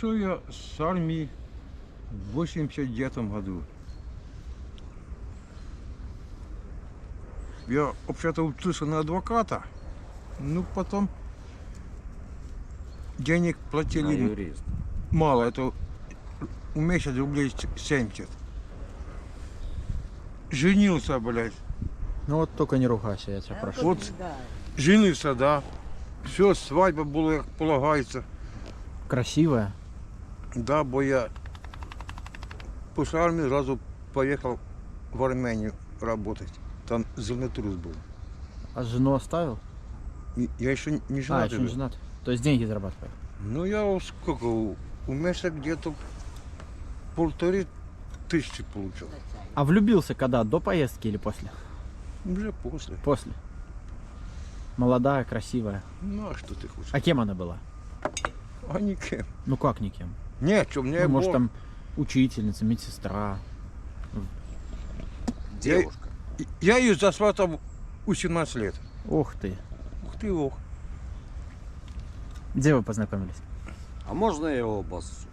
Вышел я с армии в 89 году. Я вообще-то учился на адвоката, ну потом денег На платили юрист. мало, это в месяц рублей 70. Женился, блядь. Ну вот только не ругайся, я тебя прошу. Вот женился, да. Все, свадьба была, как полагается. Красивая. Да, бо я после армии сразу поехал в Армению работать. Там зернотрус был. А жену оставил? И я еще не женат. Еще не женат. То есть деньги зарабатывает. Ну я сколько, у месяца где-то 1500 получил. А влюбился когда? До поездки или после? Уже после. После. Молодая, красивая. Ну а что ты хочешь? А кем она была? А никем. Ну как никем? Нет, что мне Ну, может было- там учительница, медсестра. Девушка. Я ее засватал у 17 лет. Ух ты. Ух ты, ох. Где вы познакомились? А можно я его обоссу?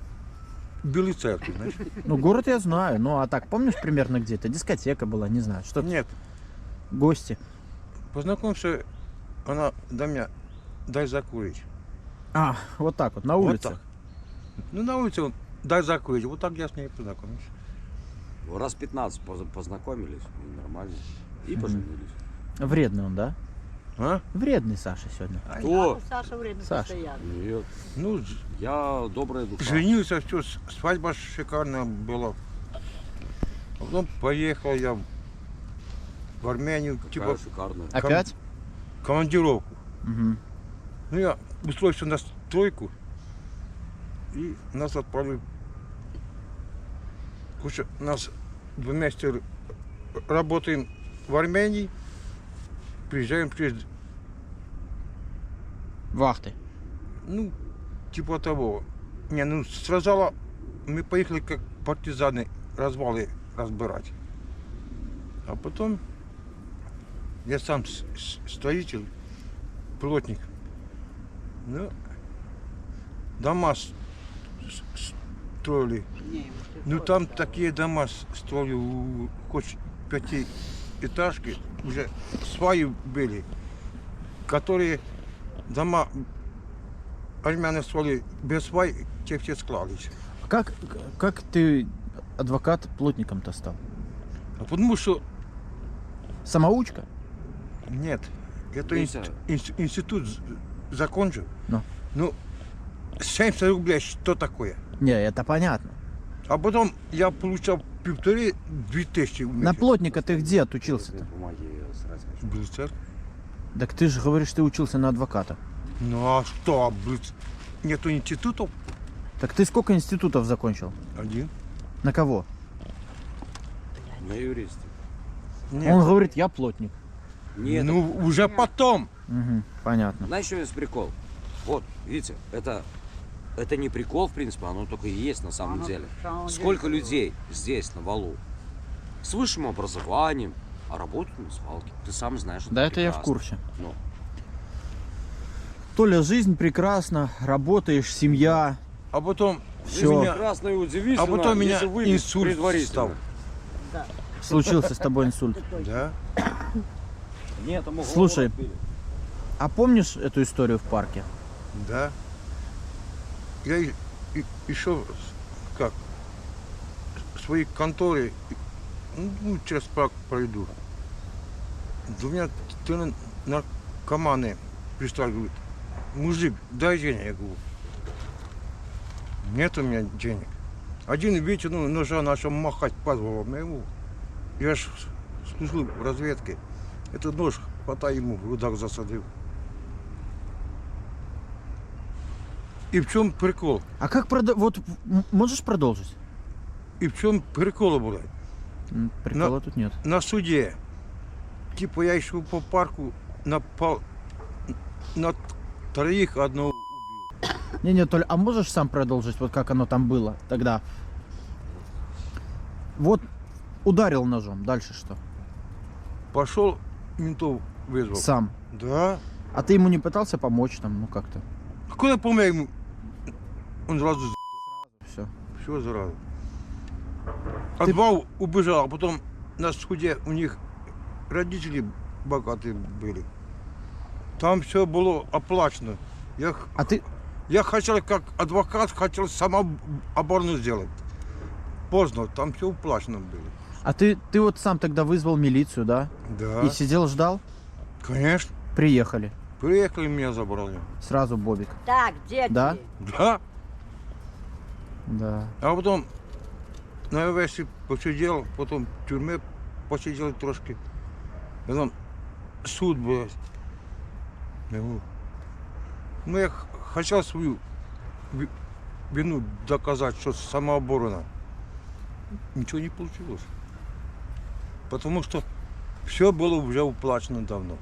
В Белой церкви, знаешь? Ну город я знаю, ну а так помнишь примерно где-то? Дискотека была, не знаю. Что Нет, гости. познакомься, она до меня, дай закурить. А, вот так вот, на Вот улице. так. Ну на улице он, дай закурить. Вот так я с ней познакомился. Раз 15 познакомились, и нормально. И поженились. Вредный он, да? А? Вредный Саша сегодня. Кто? Саша вредный Саша. постоянно. Нет. Ну, Я добрая душа. женился, все, свадьба шикарная была. Потом поехал я в Армению, Какая типа шикарная. Опять? командировку. Угу. Ну я устроился на стройку и нас отправили. Короче, нас вместе работаем в Армении, приезжаем через, Вахты. ну, типа того. Не, ну сначала мы поехали как партизаны развалы разбирать. А потом я сам строитель, плотник. Ну, дома строили. Ну там такие дома строили, хоть пятиэтажки, уже сваи были, которые дома армяне строили без свай, те все склались. Как ты адвокат плотником-то стал? А потому что Самоучка? нет, это Митя. институт закончил. Ну. Ну, 70 рублей, что такое? Не, это понятно. А потом я получал 1500-2000 в На месяц. плотника ты где отучился-то? Бумаги я срать хочу. В церкви. Так ты же говоришь, ты учился на адвоката. Ну а что, нету институтов? Так ты сколько институтов закончил? Один. На кого? На юристе. Нет. Он говорит, я плотник. Нет. Ну, уже потом. Угу, понятно. Знаешь, что есть прикол? Вот, видите, это не прикол, в принципе, оно только и есть на самом Оно деле. на самом деле Сколько прикол. людей здесь, на валу, с высшим образованием, а работают на свалке. Ты сам знаешь. Да, это я в прекрасно. курсе. Ну, Толя, жизнь прекрасна, работаешь, семья. А потом Всё. меня, прекрасно и удивительно, а потом меня если выпить инсульт предварительно. стал. Да. Случился с тобой инсульт. Это точно. Да. Нет, там Слушай. А помнишь эту историю в парке? Да. Я еще как в своей конторе, ну, через парк пройду. У меня наркоманы пристали, говорят, мужик, дай денег. Я говорю, нет у меня денег. Один вечер, ну, ножа начал махать позвал моему. Я ж служил в разведке. Этот нож хватай ему в рудах засадил. И в чем прикол? А как вот можешь продолжить? И в чем прикол, блядь? Прикола тут нет. На суде, типа я шел по парку, напал на троих, одного. Не, Толя, а можешь сам продолжить, вот как оно там было тогда? Вот ударил ножом, дальше что? Пошел, ментов вызвал. Сам. Да. А ты ему не пытался помочь там, ну как-то? Какой я помню ему? Он сразу все сразу. А два убежал, а потом на суде у них родители богатые были. Там все было оплачено. А ты, Я хотел, как адвокат, хотел самооборону сделать. Поздно, там все уплачено было. а ты вот сам тогда вызвал милицию, да? Да, И сидел, ждал? конечно. Приехали. Приехали, меня забрали. Сразу Бобик. Так, дети. Да? Да. Да. А потом на ВС посидел, потом в тюрьме посидел трошки. Потом суд был. Ну, я хотел свою вину доказать, что самооборона. Ничего не получилось. Потому что все было уже уплачено давно.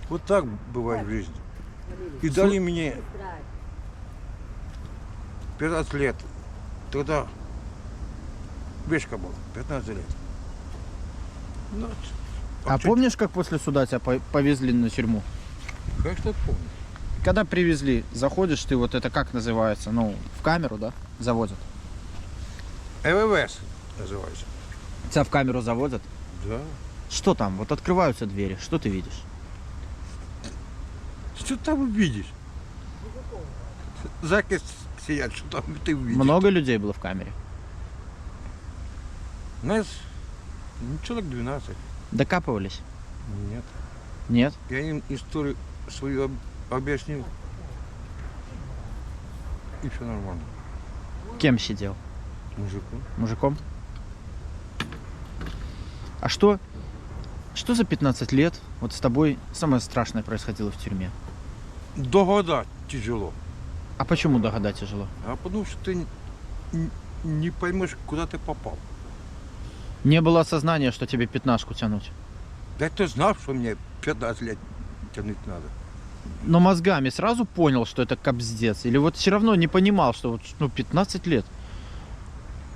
Вот так бывает в жизни. И дали мне 15 лет. Тогда вешка была, 15 лет. Ну, А чё- помнишь, как после суда тебя повезли на тюрьму? Конечно, помню. Когда привезли, заходишь ты, вот это как называется? Ну, в камеру, да? Заводят. ЭВВС называется. Тебя в камеру заводят? Да. Что там? Вот открываются двери, что ты видишь? Что там увидишь? Заки сидят, что там ты увидишь? Много людей было в камере? Нас человек 12. Докапывались? Нет. Нет? Я им историю свою объяснил. И все нормально. Кем сидел? Мужику. Мужиком? А что за 15 лет вот с тобой самое страшное происходило в тюрьме? Догадать тяжело. А почему догадать тяжело? А потому что ты не поймешь, куда ты попал. Не было осознания, что тебе пятнашку тянуть. Да ты знал, что мне 15 лет тянуть надо. Но мозгами сразу понял, что это капздец? Или вот все равно не понимал, что вот, ну, 15 лет?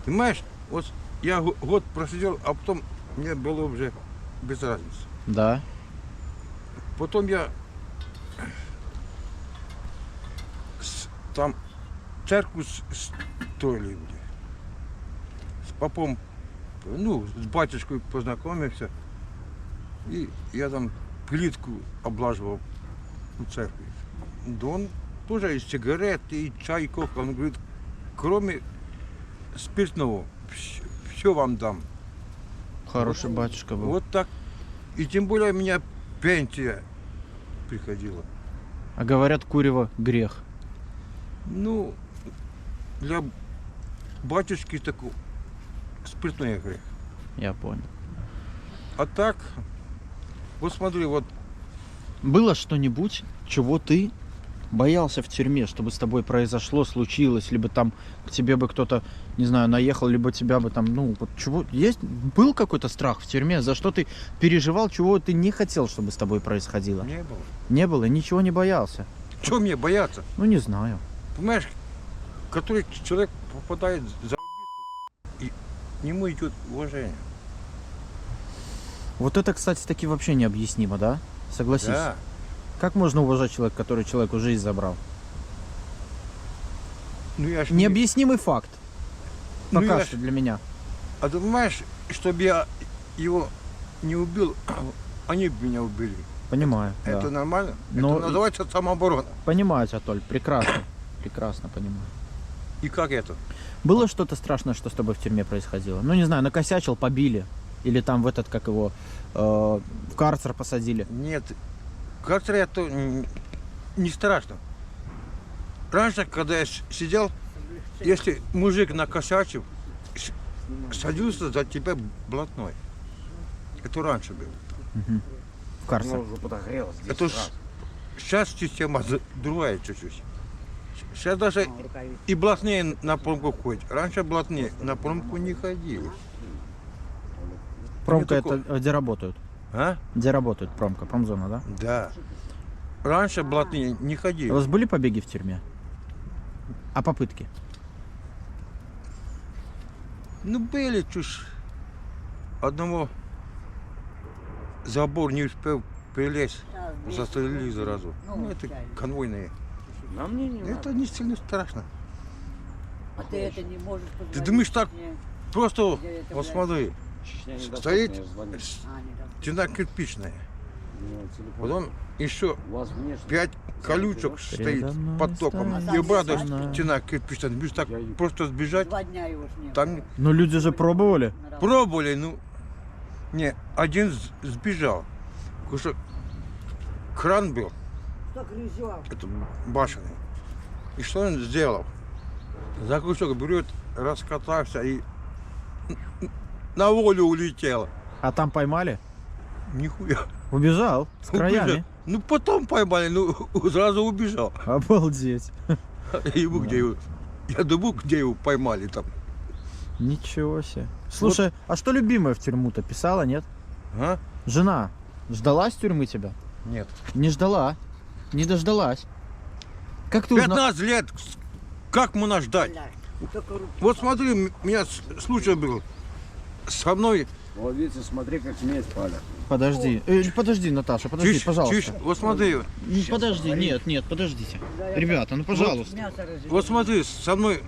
Понимаешь, вот я год просидел, а потом мне было уже без разницы. Да. Потом я там церковь строили где. С попом, ну, с батюшкой познакомился. И я там плитку облаживал у церкви. Да он тоже и сигареты, и чай, и кофе. Он говорит, кроме спиртного, все вам дам. Хороший батюшка был. Вот так. И тем более у меня пенсия приходила. А говорят, курево грех. Ну, для батюшки такой спиртной грех. Я понял. А так, вот смотри, вот Было что-нибудь, чего ты боялся в тюрьме, чтобы с тобой произошло, случилось, либо там к тебе бы кто-то, не знаю, наехал, либо тебя бы там, ну, вот чего, есть, был какой-то страх в тюрьме, за что ты переживал, чего ты не хотел, чтобы с тобой происходило? не было. Не было, ничего не боялся. Чего мне бояться? Ну, не знаю. Понимаешь, который человек попадает за и к нему идет уважение. Вот это, кстати, таки вообще необъяснимо, да? Согласись. Да. Как можно уважать человека, который человеку жизнь забрал? Ну, я ж Необъяснимый факт. Ну, Пока я что ж- для меня. А ты понимаешь, чтобы я его не убил, они бы меня убили. Понимаю. да. Это нормально? Но- Это называется самооборона. Понимаю тебя, Толь, прекрасно. Прекрасно понимаю. И как это? Было что-то страшное, что с тобой в тюрьме происходило? Ну, не знаю, накосячил, побили. Или там в этот, как его, в карцер посадили. Нет, карцер это не страшно. Раньше, когда я сидел, если мужик накосячил, садился за тебя блатной. Это раньше было. В карцер. уже подогрелось. Это сейчас система другая чуть-чуть. Сейчас даже и блатные на промку ходят. Раньше блатные на промку не ходили. Промка такого- это где работают? А? Где работают промка? Промзона, да? Да. Раньше блатные не У ходили. вас были побеги в тюрьме? А попытки? Ну, были чушь. Одного забор не успел прилезть, застрелили сразу. Ну, это конвойные. На мне не надо. Это не сильно страшно. А ты это не можешь Ты позвонить думаешь так? мне? Просто, Где это, вот блядь? смотри, Чечня недоступна, стоит я же звоню. А, не так. стена кирпичная. Ну, телефон. Потом еще У вас внешне. 5 колючек стоит под током. И обратно стена кирпичная. Ты так просто сбежать. 2 дня его ж не Там было. Ну люди же пробовали. На работу. пробовали, ну, не, один сбежал. Потому что кран был, Кто грызет? это башенный. И что он сделал? За кусок берет, раскатался и на волю улетел. А там поймали? Нихуя. Убежал с краями. Убежал. Ну потом поймали, ну сразу убежал. Обалдеть. Его где его? Я думаю, где его поймали там. Ничего себе. Слушай, а что любимая в тюрьму-то писала, нет? А? Жена ждала с тюрьмы тебя? Нет. Не ждала. Не дождалась. Как ты узнал? 15 лет. Как можно ждать? Блядь, только руки. Вот смотри, у меня случай был. Со мной. Вот видите, смотри, как смесь палят. Подожди. Подожди, Наташа, подожди, Тише, пожалуйста. тише. Вот смотри. Подожди, нет, подождите. Да, я Ребята, ну пожалуйста. Мясо разжевать. Вот смотри, со мной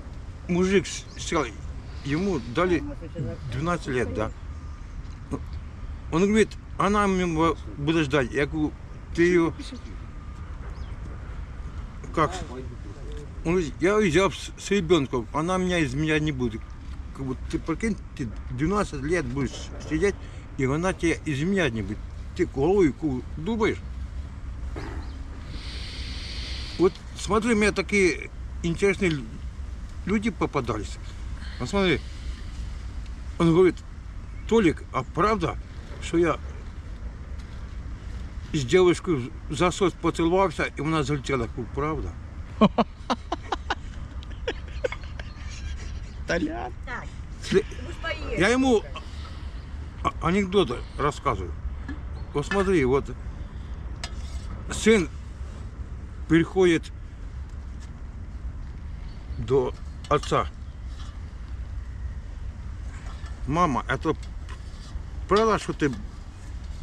мужик сел. Ему дали 12 лет, да. Он говорит, она меня будет ждать. Я говорю, ты ее... Как? Он говорит, я уезжал с ребенком, она меня изменять не будет. Как бы, ты прикинь, ты 12 лет будешь сидеть, и она тебя изменять не будет. Ты головой думаешь? Вот смотри, у меня такие интересные люди попадались. Вот смотри, он говорит, Толик, а правда, что я с девушкой в засос поцеловался, и она залетела? Я говорю, правда? Толян. Так, Сли- ну ж поешь. Я ему анекдоты рассказываю. Вот смотри, вот сын приходит до отца. Мама, это правда, что ты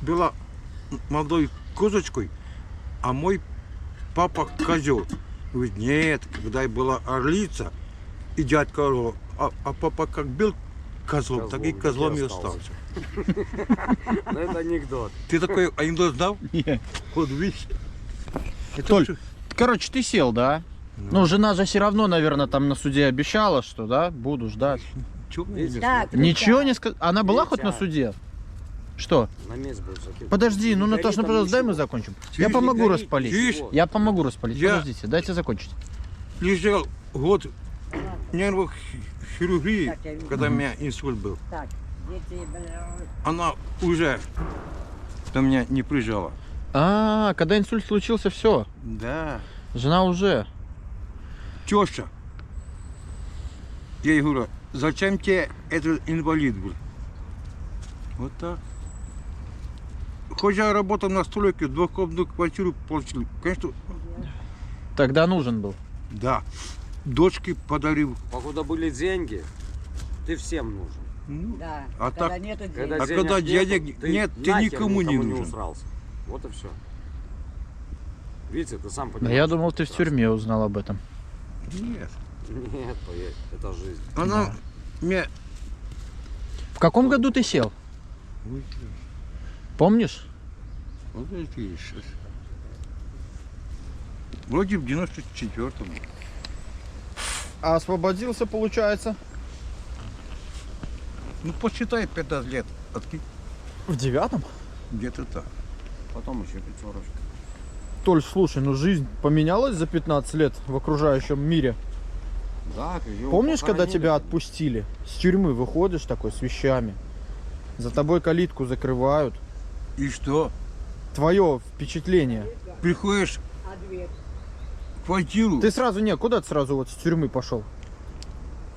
была молодой козочкой, а мой папа козел? Говорит, нет, когда я была орлица и дядька орел, а папа как был козлом, так и Козлом, козлом и так и остался. остался. Ну это анекдот. Ты такой анекдот знал? Нет. Вот видишь. Это Толь, всё- короче, ты сел, да? Ну, жена же все равно, наверное, там на суде обещала, что, да, буду ждать. чё мне Видишь? известно? Так, Ничего Витя, не сказала? Она была хоть на Витя. суде? Что? На месте будет закинуть. Подожди, ну, Не гори Наташа, ну, там пожалуйста, дай мы ничего. закончим. Тише, Я не помогу гори, распалить. ничего. Я помогу распалить. Я- Подождите, дайте закончить. Лежал год нервных хирургии, Так, я вижу. когда у меня инсульт был. Так, дети, блядь. Она уже до меня не приезжала. А, когда инсульт случился, все. Да. Жена уже. Теща. Я ей говорю, зачем тебе этот инвалид был? Вот так. Хоть я работал на стройке, двухкомнатную квартиру получил. Конечно, Тогда нужен был. да. Дочке подарил. Покуда были деньги, ты всем нужен. Ну, Да, А когда так- нету денег. Когда А когда денег нет, ты нахер никому не нужен. усрался. Вот и все. Видите, ты сам Да понимаешь. я думал, ты в прекрасно. тюрьме узнал об этом. Нет. Нет, поверь, это жизнь. Она мне... В каком году ты сел? Ой, Помнишь? вот это и сейчас. Вроде в 94-м. А освободился, получается? Ну, посчитай 15 лет. Откинь. В 9-м? Где-то так. Потом еще пятерочка. Толь, слушай, ну жизнь поменялась за 15 лет в окружающем мире. Да, его Помнишь, когда похоронили. тебя отпустили? С тюрьмы выходишь такой с вещами. За тобой калитку закрывают. И что? Твое впечатление. Приходишь А дверь? в квартиру. Ты сразу, не, куда ты сразу вот с тюрьмы пошел?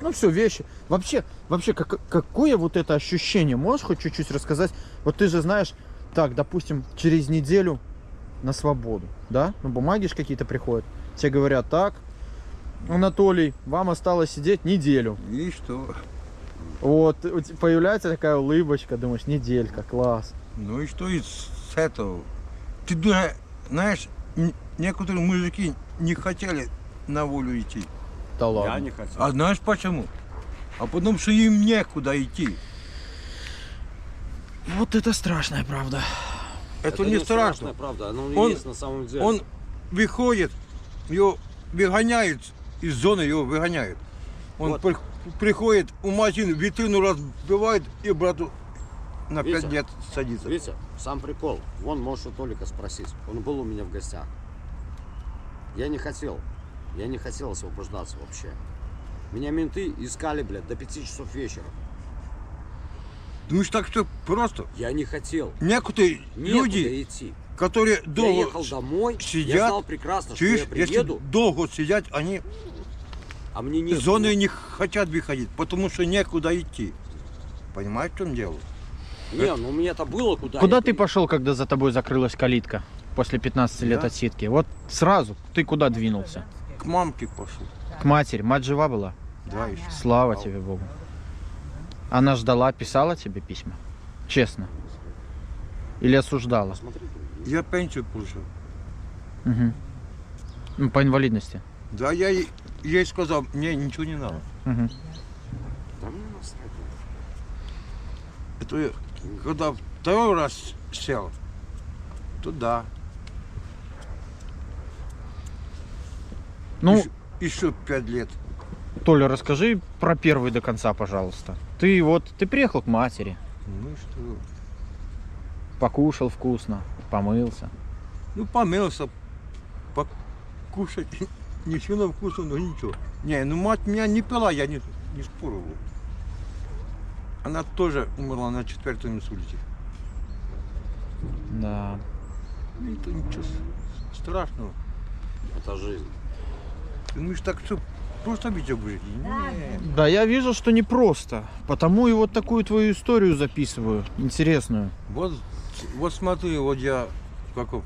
Ну все, вещи. Вообще какое вот это ощущение? Можешь хоть чуть-чуть рассказать? Вот ты же знаешь, так, допустим, через неделю на свободу, да? Ну, бумаги ж какие-то приходят. Тебе говорят, так, Анатолий, вам осталось сидеть неделю. И что? Вот, у тебя появляется такая улыбочка, думаешь, неделька, класс. Ну и что из этого? Ты знаешь, некоторые мужики не хотели на волю идти. Да ладно. Я не хотел. А знаешь почему? А потому что им некуда идти. Вот это страшная правда. Это не страшно. Правда, оно и Он- есть на самом деле. Он выходит, его выгоняют из зоны, его выгоняют. Он Вот. приходит в магазин, витрину разбивает и брату на 5 Витя, лет садится. Видите, сам прикол. Вон, можешь у Толика спросить. Он был у меня в гостях. Я не хотел. Я не хотел освобождаться вообще. Меня менты искали, блядь, до 5 часов вечера. Думаешь, так все просто? Я не хотел. Некоторые Некуда люди, идти. которые Я долго ехал домой, я сидят, знал прекрасно, что чуешь, я приеду, если долго сидят, они а мне из нет. зоны не хотят выходить, потому что некуда идти. Понимаешь, в чем дело? Не, ну у меня-то было куда. Куда я ты пошел, когда за тобой закрылась калитка после 15 лет Я? отсидки? Вот сразу ты куда двинулся? К мамке пошел. К матери. Мать жива была? Да, еще. Слава тебе, Богу. Она ждала, писала тебе письма? Честно. Или осуждала? Смотри, Я пенсию получил. Мгм. Ну, по инвалидности. Да, я ей сказал, мне ничего не надо. Мгм. да мне насрать. Это я, когда второй раз сел, то да. Ну, Еще 5 лет. Толя, расскажи про первый до конца, пожалуйста. Ты приехал к матери, Ну и что? покушал вкусно, помылся. Ну, помылся, покушать. Ничего на вкусно, но ничего. Не, ну мать меня не пила, я не спорил. Она тоже умерла на 4-м инсульте. Да. Ну, это ничего страшного. Это жизнь. Ты думаешь, так все просто ведь в жизни? Не. Да, я вижу, что непросто. Потому и вот такую твою историю записываю. Интересную. Вот смотри, вот я как в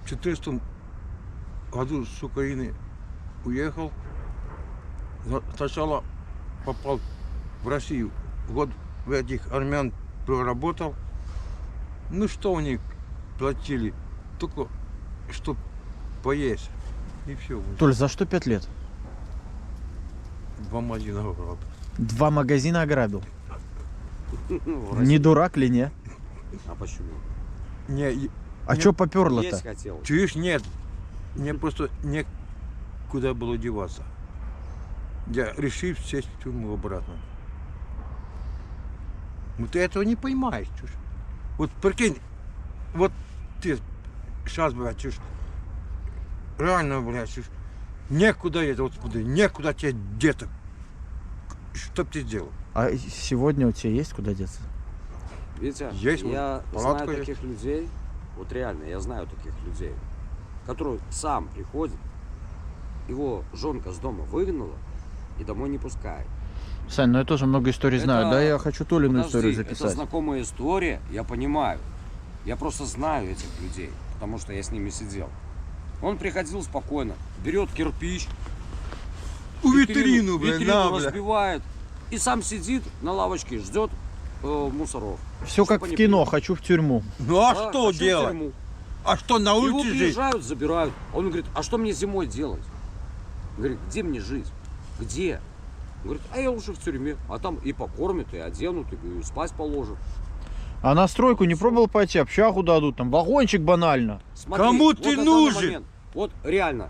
14 году с Украины уехал. Сначала попал в Россию. Год в этих армян проработал. Ну что они платили? Только чтоб поесть. И все. Толь, за что 5 лет? 2 магазина ограбил. 2 магазина ограбил. В Не дурак ли, не? А почему? Не, А чё попёрло-то? Есть хотел. чуешь, нет. Мне просто некуда было деваться. Я решил сесть в тюрьму обратно. Ну ты этого не понимаешь, чушь. Вот прикинь, вот ты сейчас, блядь, чушь, реально, блядь, чушь, некуда это, вот смотри, некуда тебе деток. Что б ты сделал? А сегодня у тебя есть куда деться? Витя, Есть, я вот знаю палатка таких людей, вот реально, я знаю таких людей, которые сам приходит, его жонка с дома выгнала и домой не пускает. Сань, ну я тоже много историй Это- знаю. Да, я хочу Толину Подожди, историю это записать. знакомая история, я понимаю. Я просто знаю этих людей, потому что я с ними сидел. Он приходил спокойно, берет кирпич, У витрину, блядь, витрину на, блядь. разбивает и сам сидит на лавочке, ждет мусоров. Все как Чтоб в они кино, приехали. хочу в тюрьму. Ну а Да, что хочу в делать? тюрьму. А что, на Его улице жить? приезжают, забирают. Он говорит, а что мне зимой делать? Говорит, где мне жить? Где? Он говорит, а я лучше в тюрьме. А там и покормят, и оденут, и спать положат. А на стройку не пробовал пойти, общагу дадут, там вагончик банально. Смотри, Кому вот ты на данный нужен? момент, вот реально.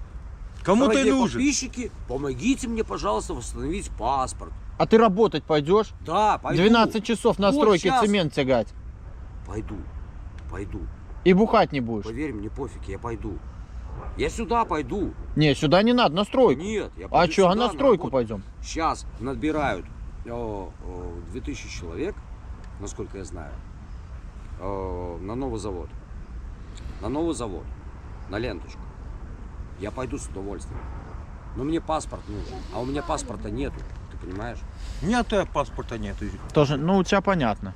Кому ты Дорогие нужен? подписчики, помогите мне, пожалуйста, восстановить паспорт. А ты работать пойдешь? Да, пойду. 12 часов на Вот стройке щас. цемент тягать. Пойду. И бухать не будешь. Поверь мне, пофиг, я пойду. Я сюда пойду. Не, сюда не надо, на стройку. Нет, я А пойду что, а сюда на стройку работу. пойдем? Сейчас набирают 2000 человек, насколько я знаю, на новый завод. На новый завод. На ленточку. Я пойду с удовольствием. Но мне паспорт нужен. А у меня паспорта нету. Ты понимаешь? Нет, паспорта нет. Тоже, ну у тебя понятно.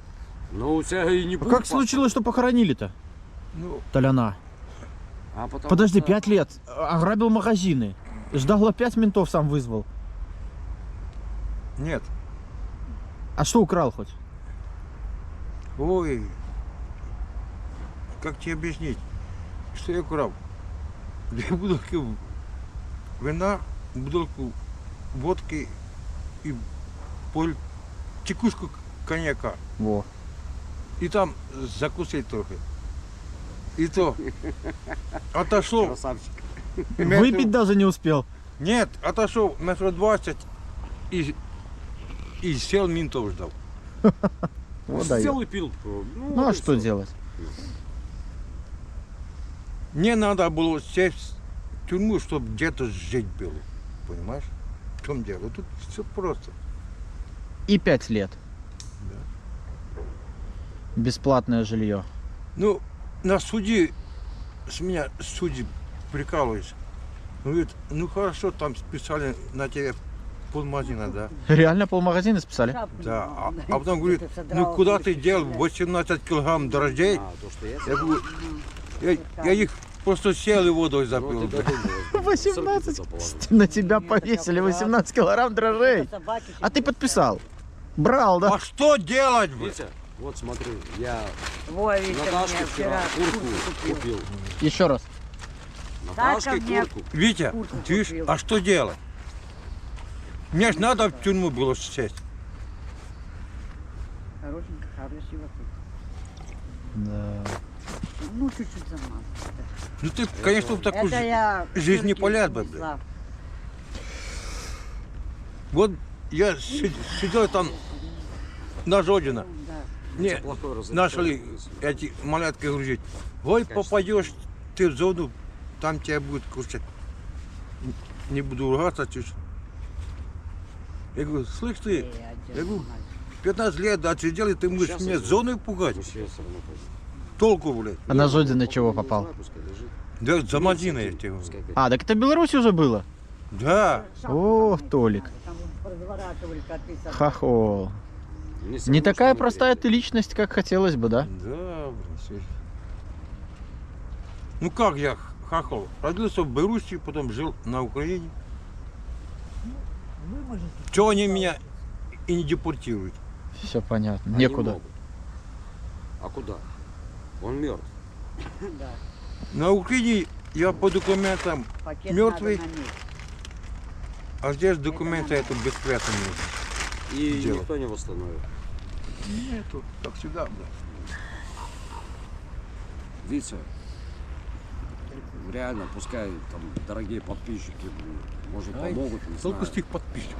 Ну, у тебя и не А будет как паспорта. случилось, что похоронили-то? Ну, Толяна. А потому Подожди, что- 5 лет. Ограбил магазины. Ждал опять ментов, сам вызвал. нет. А что украл хоть? Ой, как тебе объяснить, что я украл? 2 бутылки вина бутылку водки и чекушку коньяка. Во. И там закусить трохи. И то отошел. Красавчик. Выпить даже не успел. Нет, отошел метров 20 и сел, ментов ждал. Вот дает. Сел и пил. Ну а вот и что всё. делать? Мне надо было сесть в тюрьму, чтобы где-то жить было. Понимаешь? В чем дело? Тут все просто. И 5 лет. Бесплатное жилье. Ну, на суде с меня судьи прикалываются. Ну, говорит, ну хорошо, там списали на тебя полмагазина, да? Реально полмагазина списали? Шапку Да. не А потом говорит, ты ну содрал, куда ты ты дел снял. 18 килограмм дрожжей? А, то, что я Я говорю, я их просто сел и водой Ну, запил. ты додумалась. 18. Сырки туда положил. На тебя повесили 18 килограмм дрожжей. Собаки А ты сидят. подписал? Брал, да? А что делать, блядь? Витя, вот смотри, я Во, Витя, Наташке мне вчера вчера куртку купил. Еще раз. Наташке Так, а мне- куртку. Витя, Куртку ты видишь, купил. а что делать? Мне ж надо в тюрьму было сесть. Хорошенько, красиво. Да. Ну, чуть-чуть замазал. Ну ты, конечно, в такую Это я жизнь не Турки полез бы, привезла. Вот я сидел там на Жодино. Да. Мне Плохой разрешение. начали эти малятки грузить. Ой, попадешь ты в зону, там тебя будут кушать. Не буду ругаться чуть. Я говорю, слышь ты, я говорю, 15 лет отсидел, и ты будешь Сейчас меня я зоной пугать. Мы сейчас всё равно пойдем. Толку, блядь. А на Не, Жодино ну, чего не попал? знаю, пускай лежит. Да за Ну, Мадиной я пускай тебе говорю. опять. А, так это в Беларуси уже было? Да. Ох, Толик. Там разворачивали коты собаки. Хохол. Мне всё Не равно, такая что простая они ты личность, как хотелось бы, да? Да, блин, всё. Ну как я хахал? Родился в Беларуси, потом жил на Украине. Чего они меня и не депортируют? Все понятно. Они Некуда. могут. А куда? Он мертв. Да. На Украине я по документам, Пакет Мёртвый. надо на них. а здесь документы это бесплатно. И Дело. никто не восстановит. Нету, как всегда, блядь. Витя, реально, пускай там дорогие подписчики, может, Ай, помогут, не Только знаю. с них подписчик.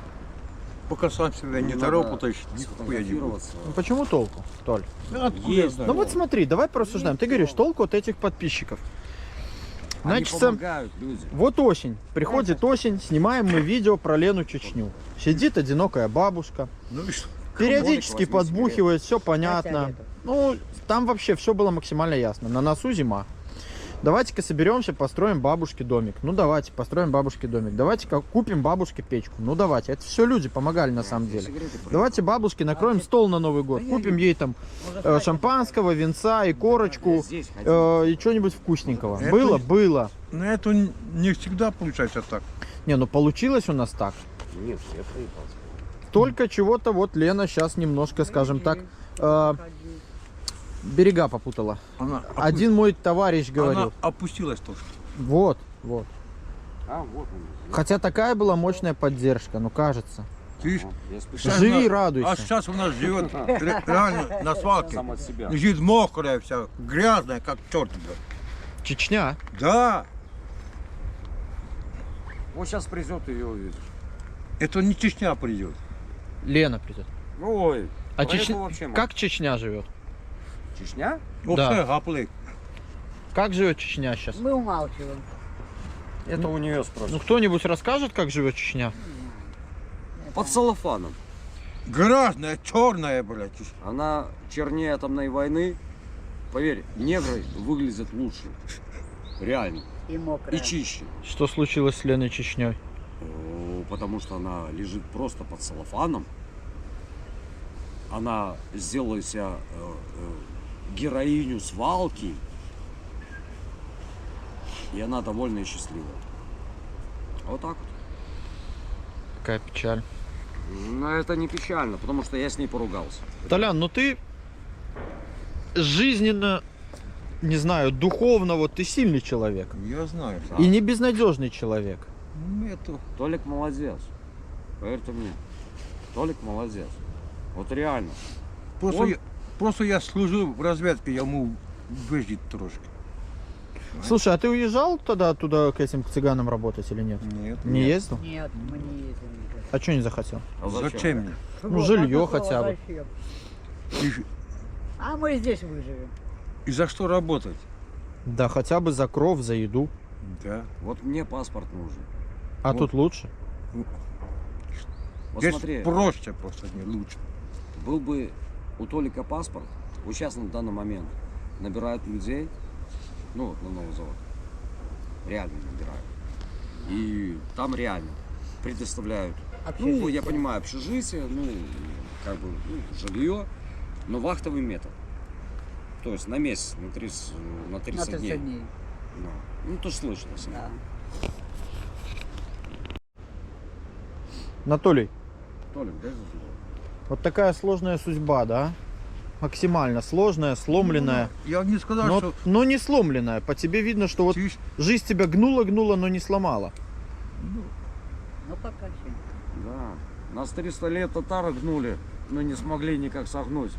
Пока сам себя не Ну, торопаешь, надо нихуя не будет. сфотографироваться. Ну, почему толку, Толь? Откуда я Есть. знаю? Ну вот смотри, давай порассуждаем. Ты говоришь, толку от этих подписчиков. Они Значит, помогают, люди. вот осень. Приходит осень, снимаем мы видео про Лену Чечню. Сидит одинокая бабушка. Ну и что? Периодически Возьми подбухивает, все понятно. Хотя Ну, там вообще все было максимально ясно. На носу зима. Давайте-ка соберемся, построим бабушке домик. Ну давайте, построим бабушке домик. Давайте-ка купим бабушке печку. Ну давайте. Это все люди помогали на самом деле. Сигареты Давайте бабушке накроем стол на Новый год. Купим ей там шампанского, винца и корочку. Здесь ходить. И что-нибудь вкусненького. Это- Было, было. На это не всегда получается так. Не, ну получилось у нас так. Нет, я проебался. Только чего-то вот Лена сейчас немножко, скажем так, берега попутала. Она, Один мой товарищ говорил. она опустилась тоже. Вот, вот. А, вот он. Хотя такая была мощная поддержка, ну кажется. Ты видишь, Я спешу Сейчас Живи и она- радуйся. А сейчас у нас живет реально на свалке. сам от себя. Лежит мокрая вся, грязная, как черт, блядь. Чечня. Да, Вот сейчас придет ее увидишь. это не Чечня придет. Лена придет. Ой, А про это Чечня... вообще Как Чечня живет? Чечня? Да. Оце гаплик. Как живет Чечня сейчас? Мы умалчиваем. Это у нее Ну спросят. кто-нибудь расскажет, как живет Чечня? Под целлофаном. Грязная, черная, блядь. Она чернее атомной войны. Поверь, негры выглядят лучше. Реально. И мокрая. И чище. Что случилось с Леной Чечней? Потому что она лежит просто под целлофаном. Она сделала из себя героиню свалки. И она довольна и счастливая. Вот так вот. Какая печаль. Но это не печально, потому что я с ней поругался. Толян, ну ты жизненно, не знаю, духовно, вот ты сильный человек. Я знаю. И не безнадежный человек. Это... Толик молодец. Поверьте мне. Толик молодец. Вот реально. Просто, Он- просто я служил в разведке, я ему выжить трошки. Слушай, а ты уезжал тогда туда к этим к цыганам работать или нет? Нет. Не ездил? Нет, мы не ездим. никак. А что не захотел? А Зачем мне? Ну, жилье одно слово, хотя бы. зачем? И, А мы здесь выживем. и за что работать? Да хотя бы за кров, за еду. Да. Вот мне паспорт нужен. А Вот. тут лучше. Вот Здесь смотри, проще просто, не лучше. был бы у Толика паспорт, вот сейчас на данный момент набирают людей, ну, вот на новый завод. Реально набирают. И там реально предоставляют, ну, Общежитие. я понимаю, общежитие, ну, как бы, ну, жилье, но вахтовый метод. То есть на месяц, на 30 На 30 дней. дней. Да. Ну, то слышно. Да. Анатолий, Толик, дай за сюда. вот такая сложная судьба, да? Максимально сложная, сломленная. Я не сказал, что... Но не сломленная. По тебе видно, что вот Чуть- жизнь тебя гнула, но не сломала. Ну пока еще. Да. Нас 300 лет татары гнули, но не смогли никак согнуть.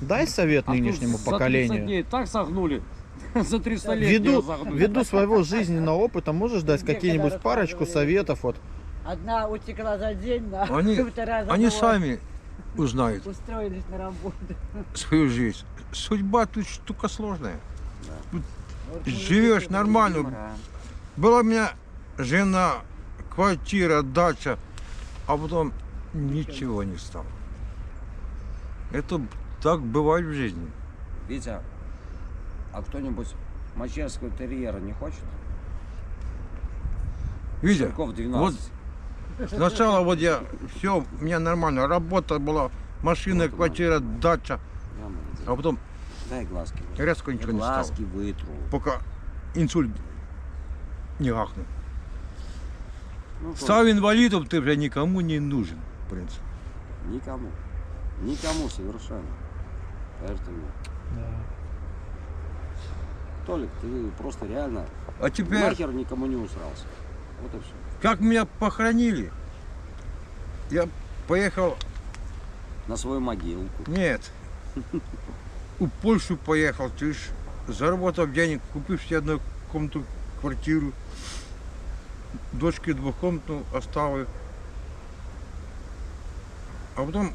Дай совет А тут нынешнему за 30 поколению. дней так согнули, за 300 лет не Ввиду, разогнули. ввиду своего жизненного опыта можешь дать Мне какие-нибудь когда парочку рассказывали. советов? Вот. Одна утекла за день, на Они, вторая за они двое. сами узнают Устроились на работу. свою жизнь. Судьба тут штука сложная. Вот мы Живешь здесь нормально. Да. Была у меня жена, квартира, дача, а потом ничего не стало. Это так бывает в жизни. Витя, а кто-нибудь мачерского терьера не хочет? Видя, Щенков 12. вот сначала вот я, все, у меня нормально, работа была, машина, Вот квартира, дача, Я молодец. а потом Дай глазки. резко ничего не стало. Глазки вытру. Пока инсульт не ахнул. Ну, то Став инвалидом, ты уже никому не нужен, в принципе. никому. Никому совершенно. Поверьте мне. Толик, ты просто реально А теперь, нахер никому не усрался. Вот и все. как меня похоронили, я поехал, На свою могилку. нет, в Польшу поехал, ты ж заработал денег, купил себе одну комнату, квартиру, дочке двухкомнатную оставил. А потом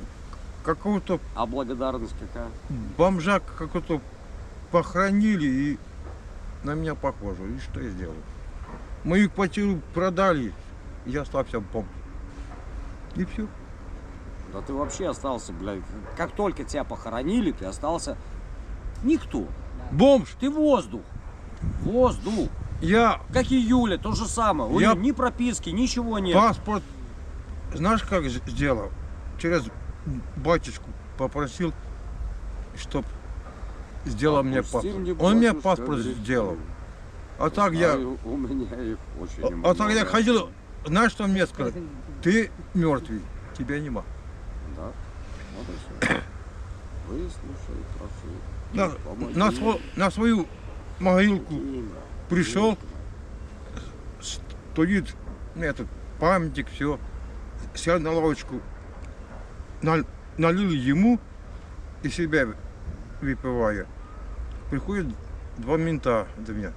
какого-то А благодарность какая? бомжа какого-то похоронили и на меня похоже. И что я сделал? Мою квартиру продали, и я остался бомж. И все. Да ты вообще остался, блядь. Как только тебя похоронили, ты остался никто. Бомж! Ты воздух. Воздух. Я Как и Юля, то же самое. У Я- нее ни прописки, ничего нет. паспорт, знаешь, как сделал? Через батюшку попросил, чтоб сделал мне Отпусти паспорт. мне, Он мне батюшка, паспорт грехи. сделал. А так я, У меня их очень а так я много. ходил, знаешь, что мне сказали? Ты мертвый, тебя нема. Да. Вот и все. Выслушай, прошу. На, Помоги. на свою могилку Имя. пришел, стоит этот памятник, все, сел на лавочку, налил ему и себя выпивая. Приходит два мента до меня.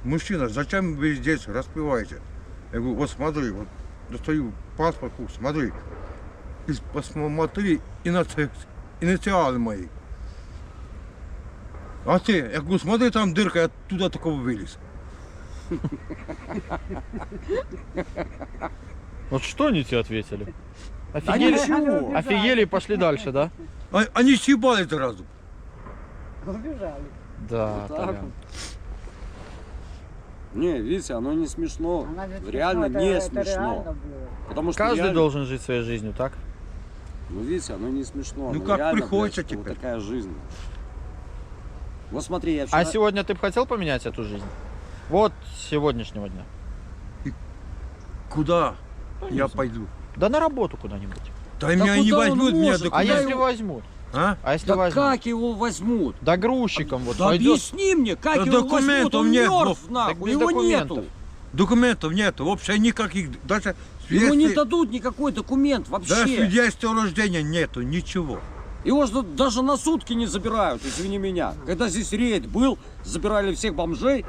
Мужчина, зачем вы здесь распиваете? Я говорю, вот смотри, вот достаю паспорт, смотри. И посмотри инициалы мои. А ты, я говорю, смотри, там дырка, я туда такого вылез. Вот что они тебе ответили? Да Офигели? ничего. Офигели и пошли дальше, да? Они съебали сразу. Убежали. Да, Вот так Толян. вот. Не, видите, оно не смешно. Она же Реально смешно, не это смешно. реально было. Потому что Каждый реально- должен жить своей жизнью, так? Ну, видите, оно не смешно. Ну, оно как реально, приходится блядь, вот теперь. такая жизнь. Вот смотри, я вчера... А сегодня ты бы хотел поменять эту жизнь? Вот с сегодняшнего дня. Куда Ну, не я знаю. пойду? Да на работу куда-нибудь. Да меня не куда он возьмут, меня может? А документы. если возьмут? А? А если Да возьмут? как его возьмут? Да грузчиком вот Да пойдет. объясни мне, как Да его возьмут, документов он нет, мертв, Так нахуй, без его документов. нету. Документов нету, вообще никаких, даже Ему не дадут никакой документ даже вообще. свидетельства о рождении нету, ничего. Его же даже на сутки не забирают, извини меня. Когда здесь рейд был, забирали всех бомжей.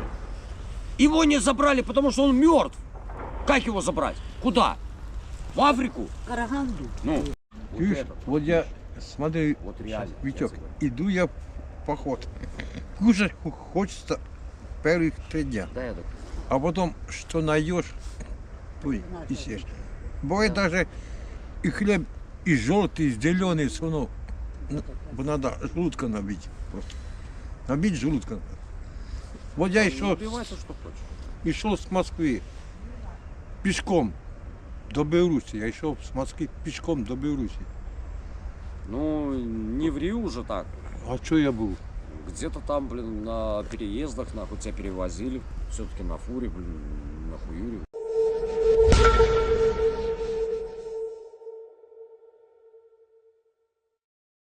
Его не забрали, потому что он мертв. Как его забрать? Куда? В Африку? Караганду. Ну, вот Видишь, этот. вот я, смотри, Вот реально. Витек, я тебе говорю. иду я в поход. Кушать хочется первых 3 дня. Да, я так. А потом, что найдешь, то и съешь. Бывает даже и хлеб, и желтый, и зеленый, все равно надо желудка набить. Просто. Набить желудка. Вот я еще Набивайся, что хочешь. шел с Москвы пешком до Беларуси. Я шел с Москвы пешком до Беларуси. Ну, не ври уже так. А что я был? Где-то там, блин, на переездах, нахуй, тебя перевозили. Все-таки на фуре, блин, нахуй.